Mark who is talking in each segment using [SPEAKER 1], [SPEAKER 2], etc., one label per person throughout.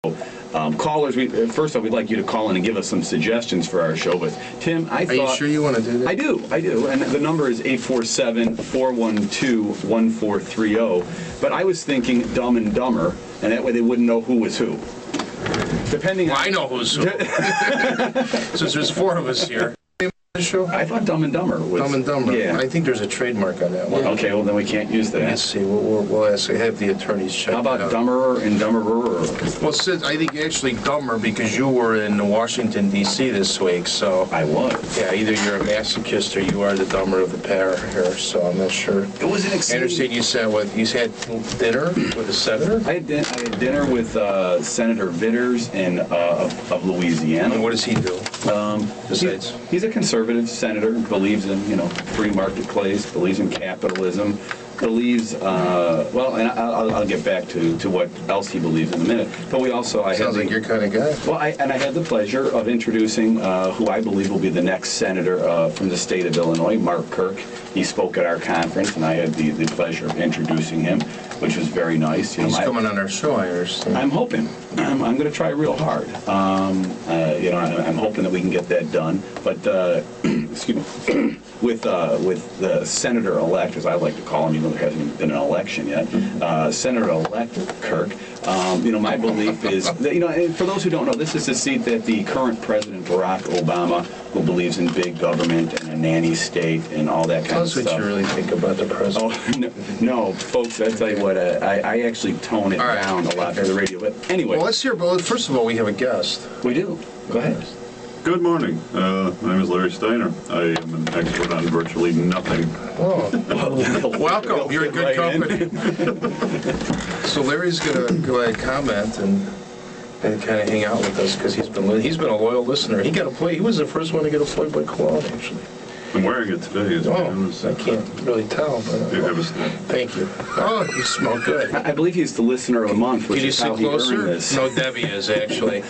[SPEAKER 1] Callers, first off, we'd like you to call in and give us some suggestions for our show. But Tim, I thought...
[SPEAKER 2] Are you sure you want to do that?
[SPEAKER 1] I do. And the number is 847-412-1430. But I was thinking Dumb and Dumber, and that way they wouldn't know who was who. Depending on...
[SPEAKER 2] I know who's who. Since there's four of us here. Show?
[SPEAKER 1] I thought Dumb and Dumber was...
[SPEAKER 2] Dumb and Dumber.
[SPEAKER 1] Yeah.
[SPEAKER 2] I think there's a trademark on that one.
[SPEAKER 1] Yeah. Okay, well then we can't use that.
[SPEAKER 2] Let's see. We'll ask. Have the attorneys check.
[SPEAKER 1] How about
[SPEAKER 2] that out.
[SPEAKER 1] Dumberer and Dumberer?
[SPEAKER 2] Well, Sid, I think actually Dumber because you were in Washington D.C. this week, so
[SPEAKER 1] I was.
[SPEAKER 2] Yeah, either you're a masochist or you are the dumber of the pair here. So I'm not sure.
[SPEAKER 1] It was an exciting...
[SPEAKER 2] I understand you said what? You had dinner with a senator.
[SPEAKER 1] I had dinner with Senator Vitters of Louisiana.
[SPEAKER 2] And what does he do? Besides,
[SPEAKER 1] he's a conservative senator. Believes in free marketplace. Believes in capitalism. Believes well, and I'll get back to what else he believes in a minute. But we also
[SPEAKER 2] sounds like your kind of guy.
[SPEAKER 1] Well, I had the pleasure of introducing who I believe will be the next senator from the state of Illinois, Mark Kirk. He spoke at our conference, and I had the pleasure of introducing him, which was very nice.
[SPEAKER 2] He's coming on our show, I understand.
[SPEAKER 1] I'm hoping. I'm going to try real hard. I'm hoping that we can get that done. But excuse me, with the senator-elect, as I like to call him, even though there hasn't been an election yet, Senator-elect Kirk. My belief is that, and for those who don't know, this is a seat that the current President Barack Obama, who believes in big government and a nanny state and all that kind of stuff.
[SPEAKER 2] That's what you really think about the president.
[SPEAKER 1] Oh, no, folks, I tell you what, I actually tone it down a lot for the radio. But anyway.
[SPEAKER 2] Well, let's hear, first of all, we have a guest.
[SPEAKER 1] We do. Go ahead.
[SPEAKER 3] Good morning. My name is Larry Steiner. I am an expert on virtually nothing.
[SPEAKER 2] Oh, welcome. You're in good company. So Larry's going to go ahead and comment and kind of hang out with us because he's been a loyal listener. He was the first one to get a Playboy cologne, actually.
[SPEAKER 3] I'm wearing it today.
[SPEAKER 2] I can't really tell, but thank you. Oh, you smell good.
[SPEAKER 1] I believe he's the listener of the month, which is how he earned this.
[SPEAKER 2] No, Debbie is actually.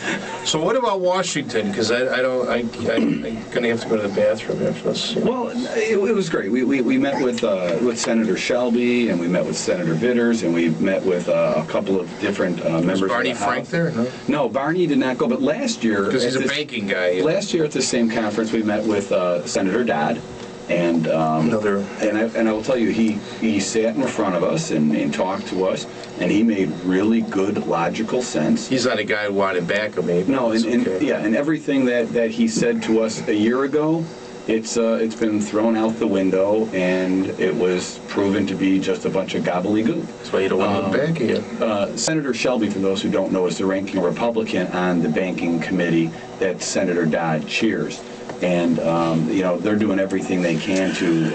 [SPEAKER 2] So what about Washington? Because I'm gonna have to go to the bathroom after this.
[SPEAKER 1] Well, it was great. We met with Senator Shelby, and we met with Senator Vitters, and we met with a couple of different members.
[SPEAKER 2] Was Barney
[SPEAKER 1] of the
[SPEAKER 2] Frank
[SPEAKER 1] House.
[SPEAKER 2] there?
[SPEAKER 1] No, Barney did not go. But last year,
[SPEAKER 2] because he's a banking guy.
[SPEAKER 1] Last year at the same conference, we met with Senator Dodd. And and I will tell you, he sat in front of us and talked to us, and he made really good logical sense.
[SPEAKER 2] He's not a guy who wanted back of me.
[SPEAKER 1] No, and everything that he said to us a year ago, it's been thrown out the window, and it was proven to be just a bunch of gobbledygook.
[SPEAKER 2] That's why you don't want him back again.
[SPEAKER 1] Senator Shelby, for those who don't know, is the ranking Republican on the banking committee that Senator Dodd chairs. And they're doing everything they can to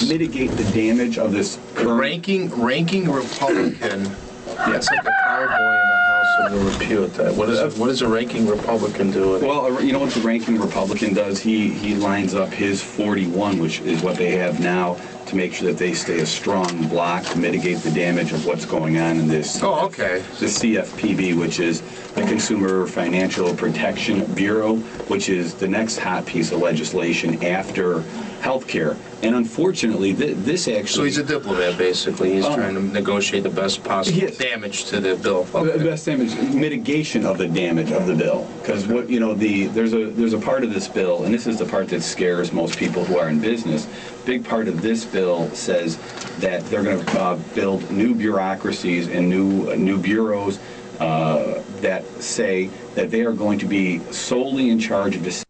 [SPEAKER 1] mitigate the damage of this current
[SPEAKER 2] ranking Republican. That's like a cowboy in the house of the repute. What does a ranking Republican do?
[SPEAKER 1] Well, you know what the ranking Republican does? He lines up his 41, which is what they have now, to make sure that they stay a strong block to mitigate the damage of what's going on in this.
[SPEAKER 2] Oh, okay.
[SPEAKER 1] The CFPB, which is the Consumer Financial Protection Bureau, which is the next hot piece of legislation after health care. And unfortunately, this actually...
[SPEAKER 2] So he's a diplomat, basically. He's trying to negotiate the best possible damage to the bill.
[SPEAKER 1] Okay. The best damage, mitigation of the damage of the bill. Because there's a part of this bill, and this is the part that scares most people who are in business. Big part of this bill says that they're going to build new bureaucracies and new bureaus that say that they are going to be solely in charge of this.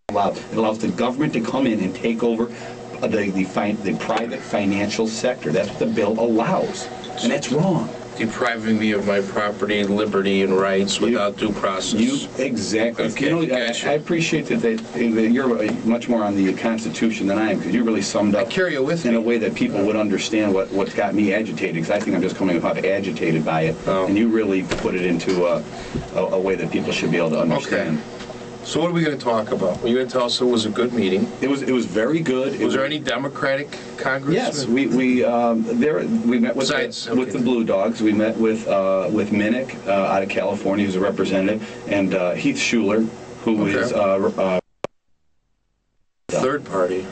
[SPEAKER 1] It allows the government to come in and take over the private financial sector. That's what the bill allows, and that's wrong.
[SPEAKER 2] Depriving me of my property, liberty, and rights without due process.
[SPEAKER 1] Exactly.
[SPEAKER 2] Okay,
[SPEAKER 1] I appreciate that you're much more on the Constitution than I am, because you really summed up in a way that people would understand what's got me agitated, because I think I'm just coming up agitated by it, and you really put it into a way that people should be able to understand.
[SPEAKER 2] Okay. So what are we going to talk about? Are you going to tell us it was a good meeting?
[SPEAKER 1] It was very good.
[SPEAKER 2] Was there any Democratic congressmen?
[SPEAKER 1] Yes, we met with the Blue Dogs. We met with Minnick out of California, who's a representative, and Heath Schuler, who is
[SPEAKER 2] third party.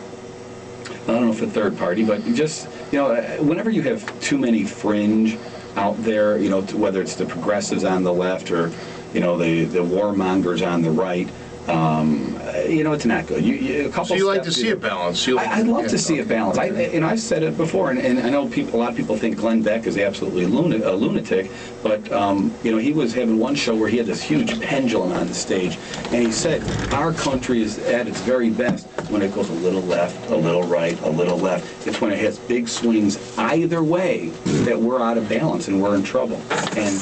[SPEAKER 1] I don't know if a third party, but just whenever you have too many fringe out there, whether it's the progressives on the left or, the warmongers on the right. It's not good. A couple.
[SPEAKER 2] So you like to
[SPEAKER 1] steps,
[SPEAKER 2] see a balance?
[SPEAKER 1] I'd love to see a balance. I've said it before, and I know a lot of people think Glenn Beck is absolutely a lunatic, but he was having one show where he had this huge pendulum on the stage, and he said our country is at its very best when it goes a little left, a little right, a little left. It's when it has big swings either way that we're out of balance and we're in trouble. And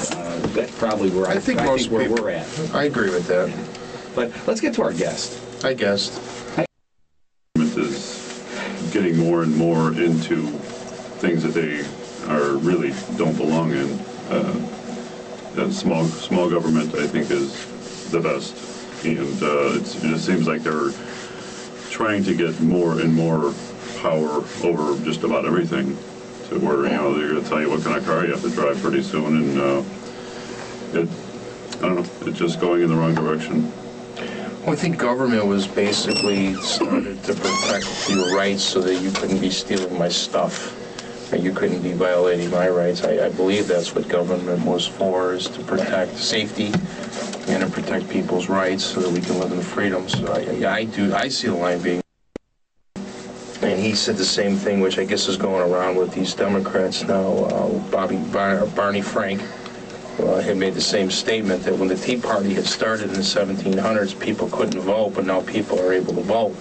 [SPEAKER 1] that's probably where I think where we're at.
[SPEAKER 2] I agree with that.
[SPEAKER 1] But let's get to our guest.
[SPEAKER 2] I guessed.
[SPEAKER 3] Is getting more and more into things that they really don't belong in. Small government, I think, is the best, and it just seems like they're trying to get more and more power over just about everything, to where they're going to tell you what kind of car you have to drive pretty soon, and I don't know, it's just going in the wrong direction.
[SPEAKER 2] Well, I think government was basically started to protect your rights so that you couldn't be stealing my stuff, or you couldn't be violating my rights. I believe that's what government was for, is to protect safety and to protect people's rights so that we can live in freedom. So I see the line being. And he said the same thing, which I guess is going around with these Democrats now. Barney Frank had made the same statement that when the Tea Party had started in the 1700s, people couldn't vote, but now people are able to vote.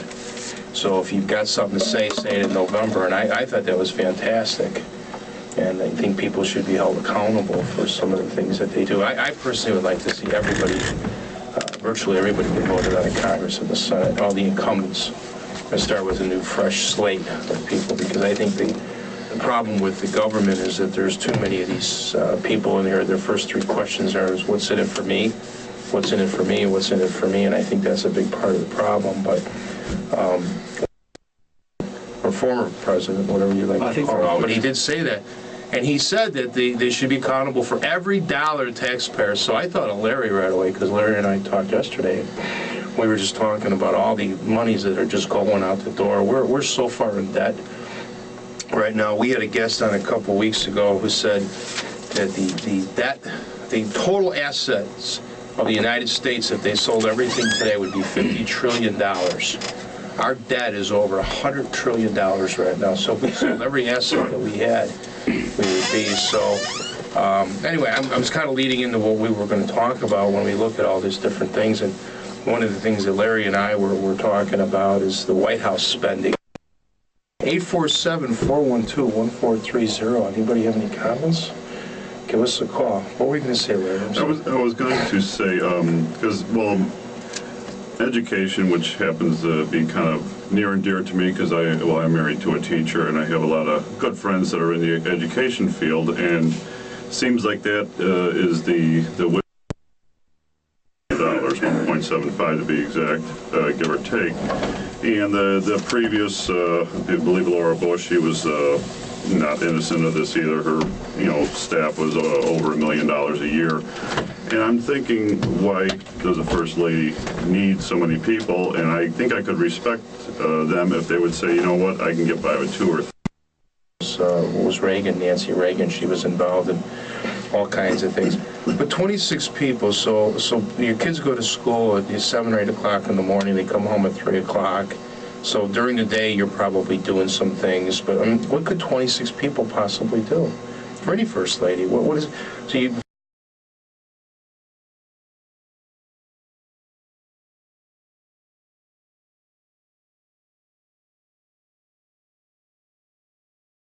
[SPEAKER 2] So if you've got something to say it in November, and I thought that was fantastic. And I think people should be held accountable for some of the things that they do. I personally would like to see everybody, virtually everybody get voted out of Congress and the Senate, all the incumbents, and start with a new fresh slate of people, because I think the problem with the government is that there's too many of these people in here. Their first three questions are, what's in it for me? What's in it for me? What's in it for me? And I think that's a big part of the problem. But or former president, whatever you like to call it, but he did say that. And he said that they should be accountable for every dollar taxpayers. So I thought of Larry right away, because Larry and I talked yesterday. We were just talking about all the monies that are just going out the door. We're so far in debt right now. We had a guest on a couple weeks ago who said that the total assets of the United States, if they sold everything today, would be $50 trillion. Our debt is over $100 trillion right now. So if we sold every asset that we had, we would be. So anyway, I was kind of leading into what we were going to talk about when we look at all these different things. And one of the things that Larry and I were talking about is the White House spending. 847-412-1430. Anybody have any comments? Give us a call. What were you going to say, Larry?
[SPEAKER 3] I was going to say, because, education, which happens to be kind of near and dear to me, because I'm married to a teacher, and I have a lot of good friends that are in the education field, and seems like that is the $1.75 to be exact, give or take. And the previous, I believe Laura Bush, she was not innocent of this either. Her, staff was over $1 million a year. And I'm thinking, why does the First Lady need so many people? And I think I could respect them if they would say, you know what, I can get by with 2 or 3.
[SPEAKER 2] Was Reagan, Nancy Reagan. She was involved in all kinds of things. But 26 people, so your kids go to school at 7 or 8 o'clock in the morning, they come home at 3 o'clock. So during the day, you're probably doing some things. But I mean, what could 26 people possibly do for any First Lady? What is, so you